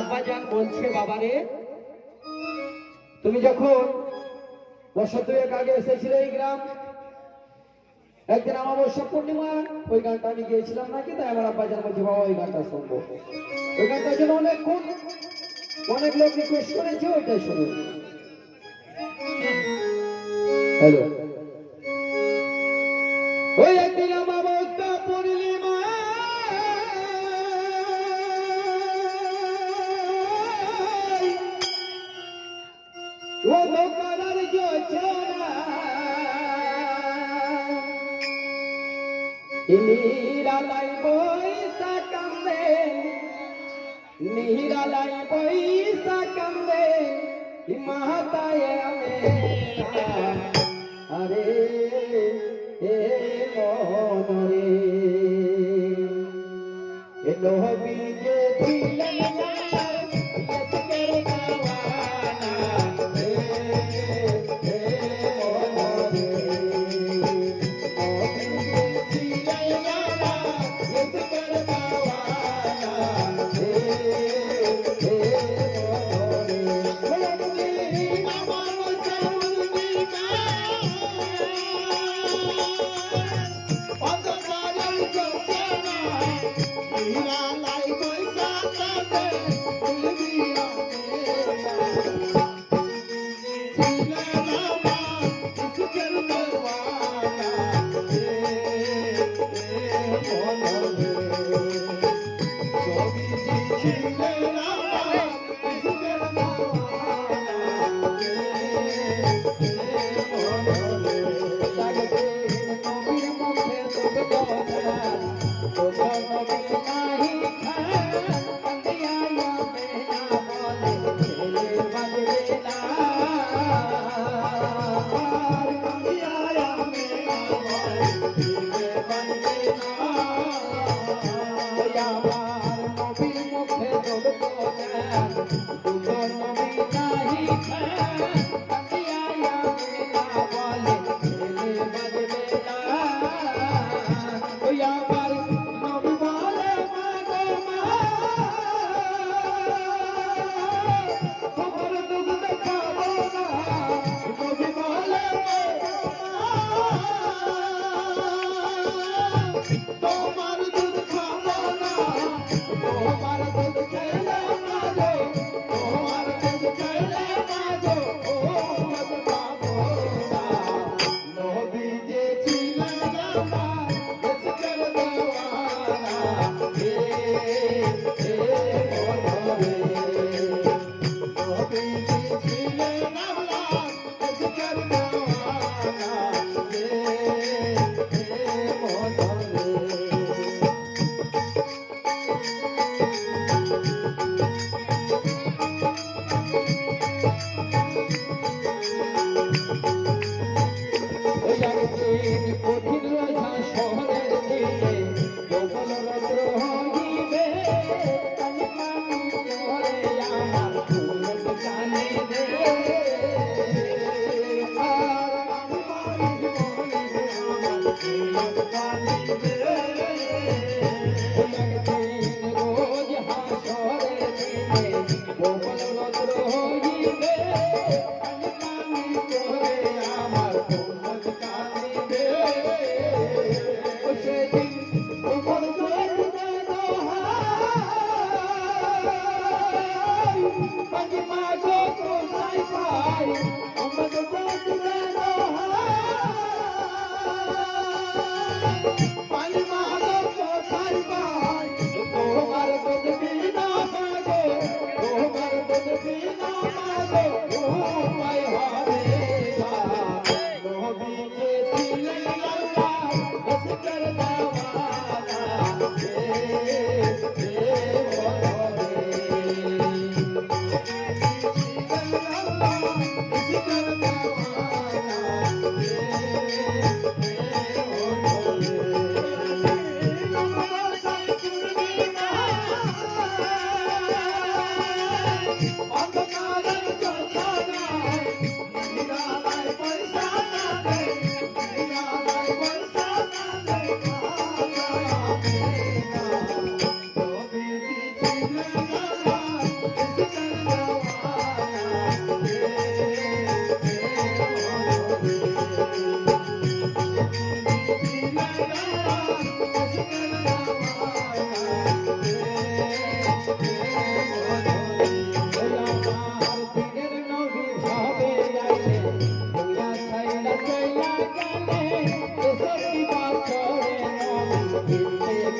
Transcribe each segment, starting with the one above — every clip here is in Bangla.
আব্বাজান বলছে, বাবারে তুমি যখন বছর দুয়েক আগে এসেছিলে এই গ্রাম, একদিন অমাবস্যা পূর্ণিমা ওই গানটা আমি গিয়েছিলাম নাকি, তাই আমার আব্বাজান বলছে বাবা ওই গানটা শুনবো। ওই গানটার জন্য অনেক লোক রিকোয়েস্ট করেছে, ওইটাই শুনুন। হ্যালো, ওই একদিন অমাবস্যা পূর্ণিমা ও লোকার যোচনা নিরালাই বৈশা কান্দে, নিরালাই বৈশা কান্দে মাতায় আরে এ মনরে এ নবী যে দিলেন Bye.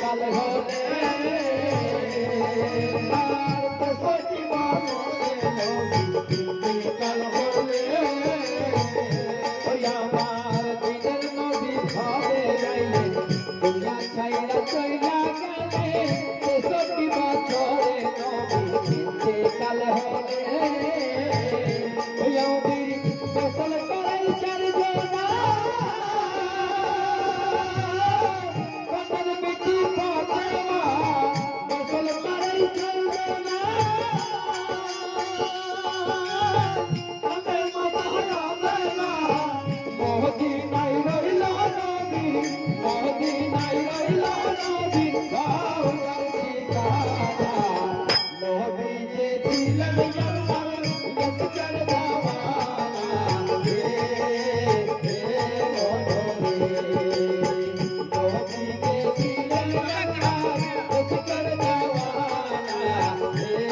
কাল হলে কাল হলে ওই আমার দিনের নবী ভাবে যাইলে দুনিয়া ছাইরা চইলা গেলে ৬৩ বছরে নবী কাল হলে ওই আমাদের গোসল করাই চারজনা কতর বেটি ফাতেমা গোসল করাই চারজনা আমাদের মাতা মদিনায় রইল নবী মদিনায় রইল নবী গাওয়ার ঠিকানা নবী যে ছিলেন আল্লাহর লস্কর দেওয়ানা হে নবী যে ছিলেন আল্লাহর লস্কর দেওয়ানা হে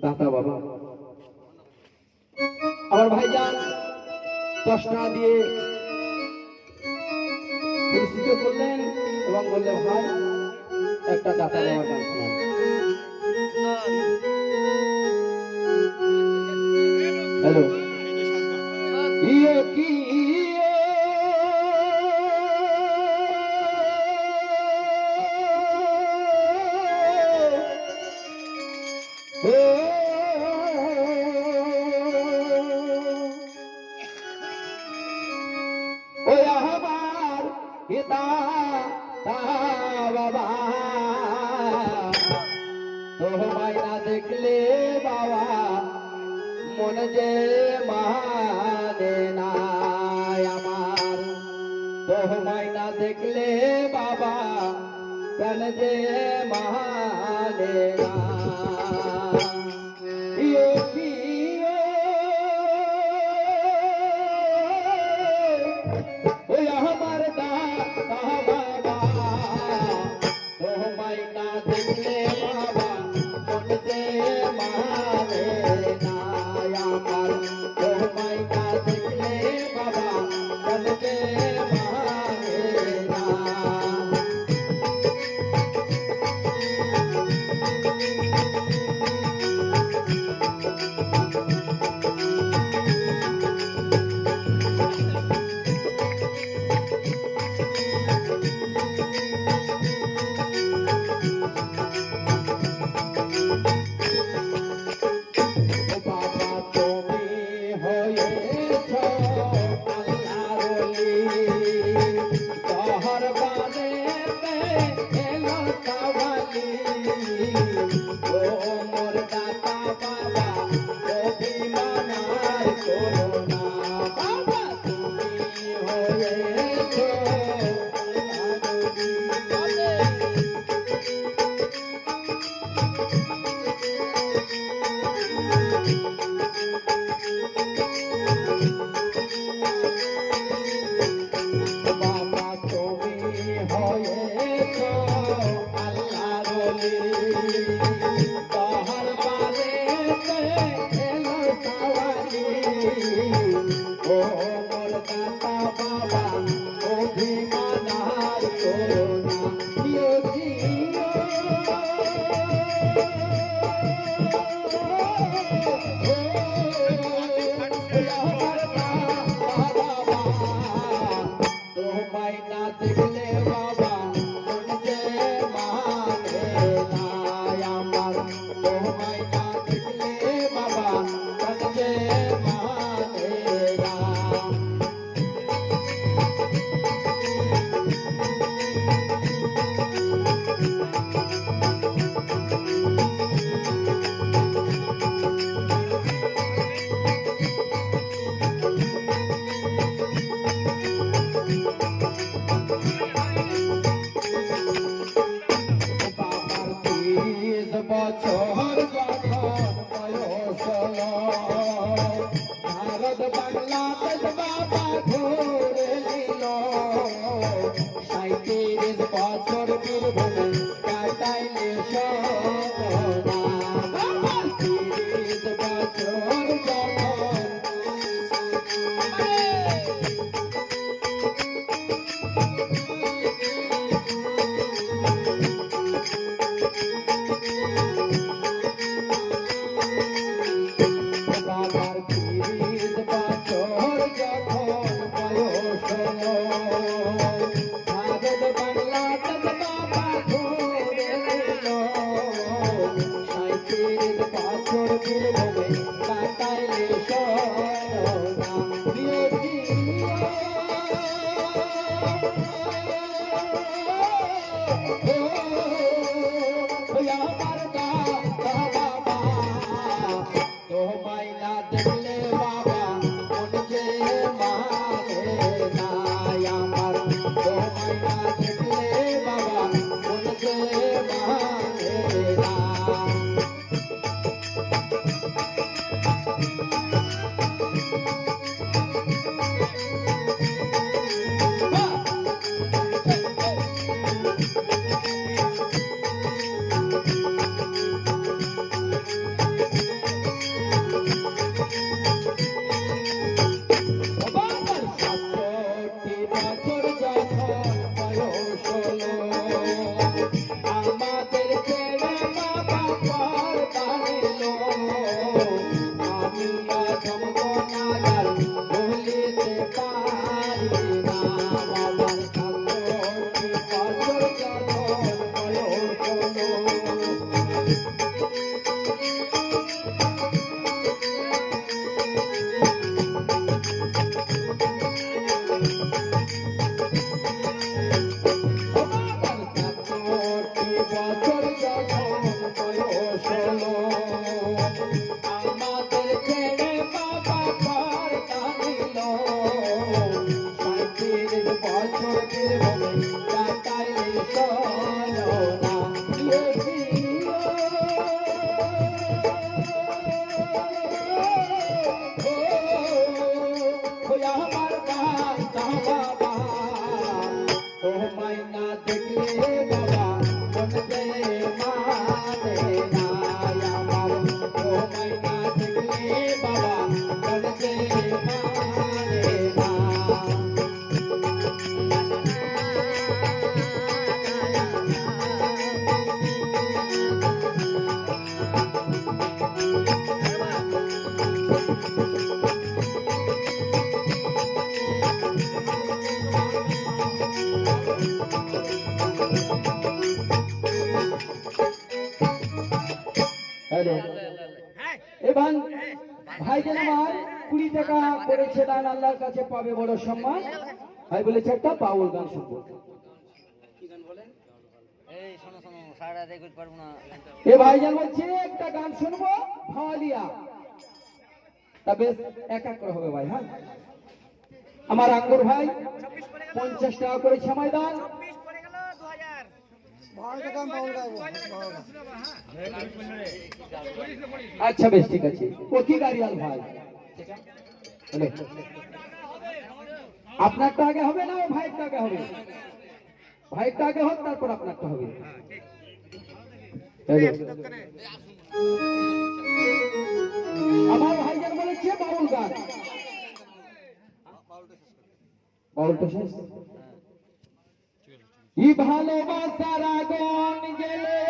দাতা বাবা আমার ভাইজান 10 টাকা দিয়ে পুরস্কৃত করলেন এবং বললেন ভাই একটা দাতা বাবা গান শোনান। হ্যালো ইয়ে কি বাবা তোমায় না দেখলে বাবা মন যে মানে না আমার তোমায় না দেখলে বাবা কেন যে মানে না সাওয়ালি ও মোর দাতা বাবা অভিমানার করোনা বাবা তুমি হয়েছো বাবা তুমি হয়েছো আল্লাহর ওলি তাহার বাড়িতে এলো সাওয়ালি ও মোর দাতা বাবা অভিমানার করোনা জিও জিও তোমায় না দেখলে বাবা মন যে মানে না আমার তোমায় না দেখলে বাবা মন যে মানে না বাবার 30 বছর যখন বয়স হলো ভারত বাংলাদেশ বাবা ঘুরে নিল 37 বছর বীরভূমে কাটাইলে সোনা বাবার 30 বছর যখন বাবার 30 বছর যখন বয়স হলো ভারত বাংলাদেশ বাবা ঘুরে নিল 37 বছর বীরভূমে কাটাইলে সোনা প্রিয় তোমায় না দেখলে বাবা মন যে মানে না আমার তোমায় না দেখলে বাবা মন যে মানে না বাবার 67 বছর যখন বয়স হলো আমাদের ছেড়ে বাবা পর বাড়িলো আমি অধম গুনাহগার ভুলিতে পারি না বাবার 67 বছর যখন বয়স হলো বাবার 67 বছর যখন বয়স হলো আমাদের ছেড়ে বাবা পর টানিল 37 বছর বীরভূমে কাটাইলে সোনা প্রিয় জিও আমার দাতা বাবা তোমায় না দেখলে বাবা মন যে মানে না আমার তোমায় না দেখলে বাবা মন যে মানে না হ্যালো এবং ভাইজান আমার 20 টাকা করেছে দান আল্লাহর কাছে পাবে বড় সম্মান ভাই বলেছে একটা বাউল গান শুনবো কি গান বলেন? এই শোনো শোনো, সাহেব এ ভাইজান বলছে একটা গান শুনবো ভাওয়ালিয়া, তা বেশ এক এক করে হবে ভাই। হ্যাঁ, আমার আঙ্গুর ভাই 50 টাকা করে সময় দান। আচ্ছা বেশ ঠিক আছে। ও কি গাড়িয়াল ভাই, আপনারটা আগে হবে না ও ভাইয়েরটা আগে হবে? ভাইয়েরটা আগে হোক, তারপর আপনারটা হবে। আমার ভাইজান বলেছে বাউল গান, বাউলটা শেষ। ই ভালোবাসার আগুন গেলে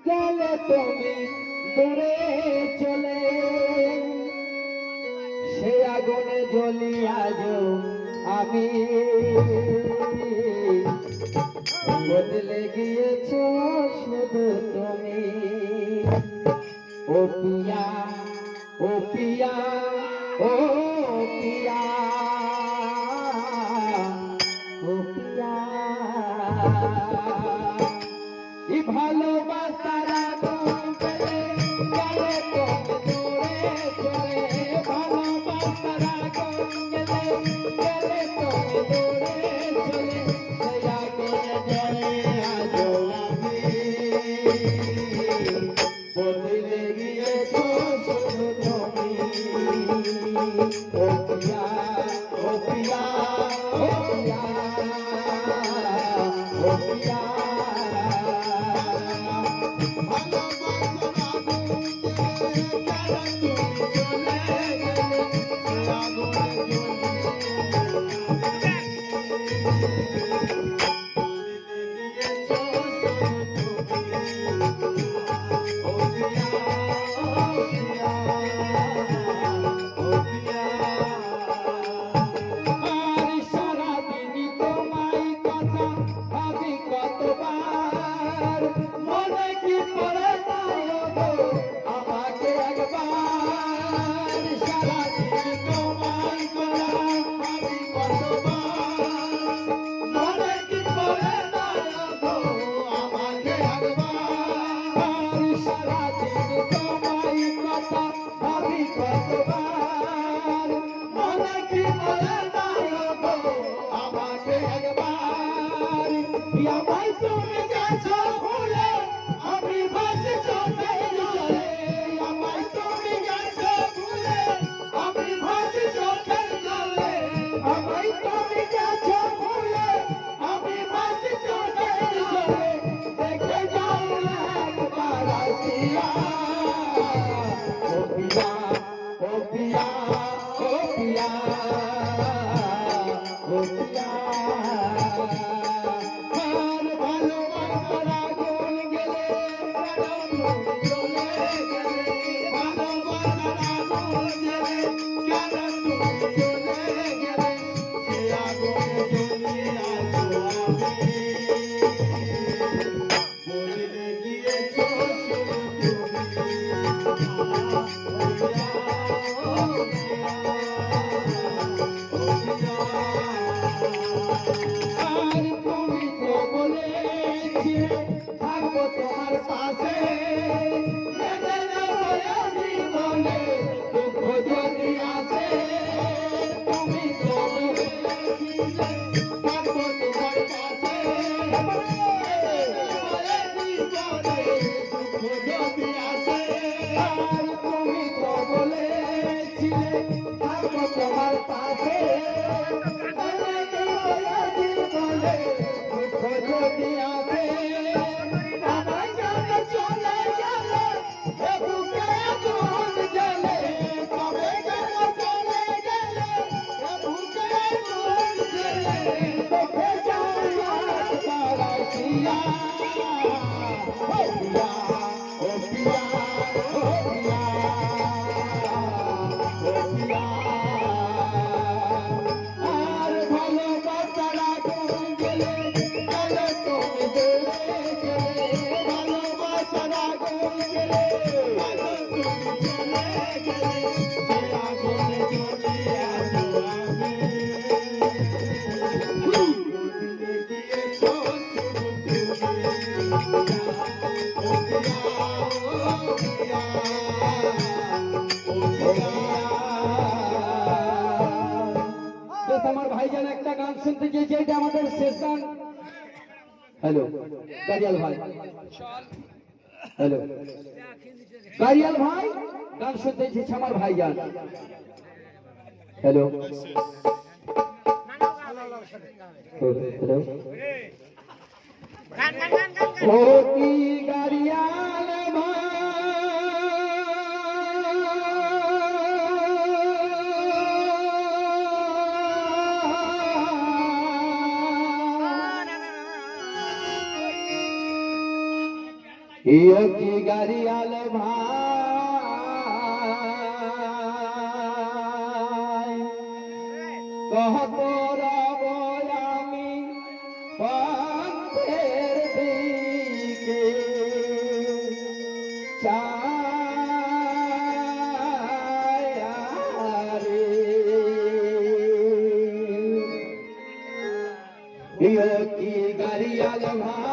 গেলে তুমি দূরে চলে, সে আগুনে জ্বলি আজ আমি, বদলে গিয়েছ শুধু তুমি। ও পিয়া, ও পিয়া, ও পিয়া, ও পিয়া, ই ভালোবাসার আগুন গেলে গেলে তুমি দূরে চলে, ভালোবাসার আগুন গেলে গেলে তুমি দূরে চলে, সেই আগুনে জ্বলে আজ আমি, বদলে গিয়েছ শুধু তুমি। ও পিয়া, ও পিয়া, ও পিয়া, ও পিয়া, আমার ভাইজান একটা গান শুনতে চেয়েছে, এটা আমাদের শেষ গান। হ্যালো কারিয়াল ভাই, হ্যালো কারিয়াল ভাই, গান শুনতে চেয়েছে আমার ভাইজান। হ্যালো হ্যালো ও কি গাড়িয়াল ইয় কি গাড়িয়াল ভাই কত রব আমি পথের দিকে চায়ারে ইয় কি গাড়িয়াল ভাই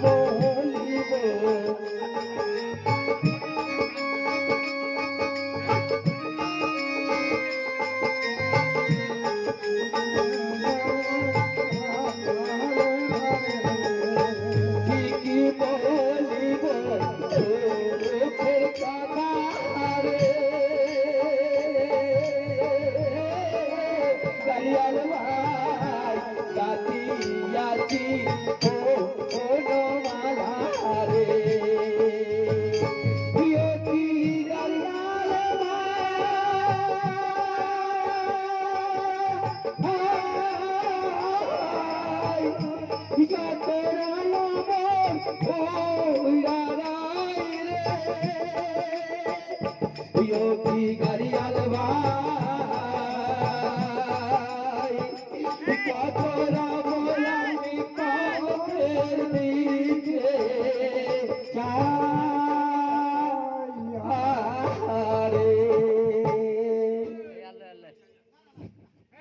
বলিব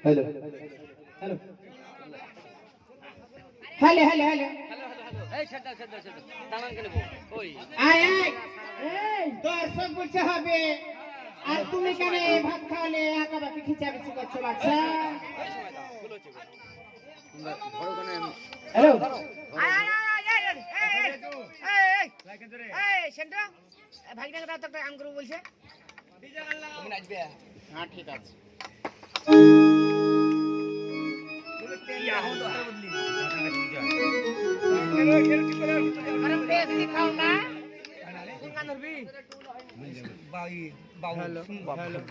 hello hello hello hello hello এই ছেড়ে দাঁড়ান কেন ওই আয় আয় এই দর্শক বলছে হবে আর তুমি কেন ভাত খাওয়ালে আঁকাবাকি খিচাবিচি করছো বাচ্চা বড় কোনে हेलो আয় আয় আয় এই সেন্টা ভাইটাকে দাও তো একটা আম করব বলছে তুমি নাচবে হ্যাঁ ঠিক আছে আরে বেশি খাও না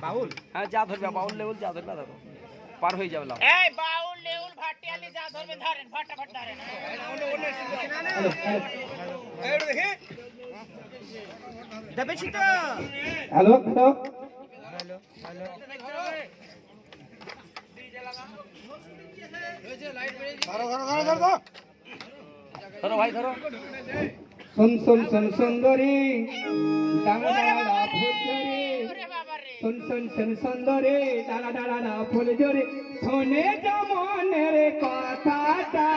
বাউল হ্যাঁ যা ধরবে বাউল লেভেল যা ধরবে দাদা পার হয়ে যাবে লাভ এই বাউল লেউল ভাটিয়ালি যা ধরবে ধরেন ফটাফট ধরেন हेलो দেখি দেবেছি তো हेलो हेलो ধরো ভাই ধরো सुन सुन सुन सुंदरी डाला डाला फूल जोरे ওরে বাবা রে सुन सुन सुन सुंदरी डाला डाला फूल जोरे सोने जमाने रे कथाटा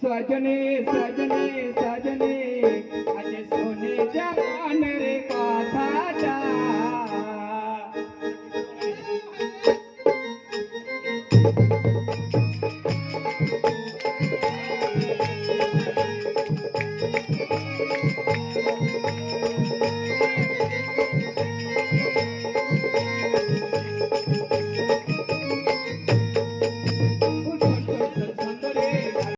सजनी सजनी सजनी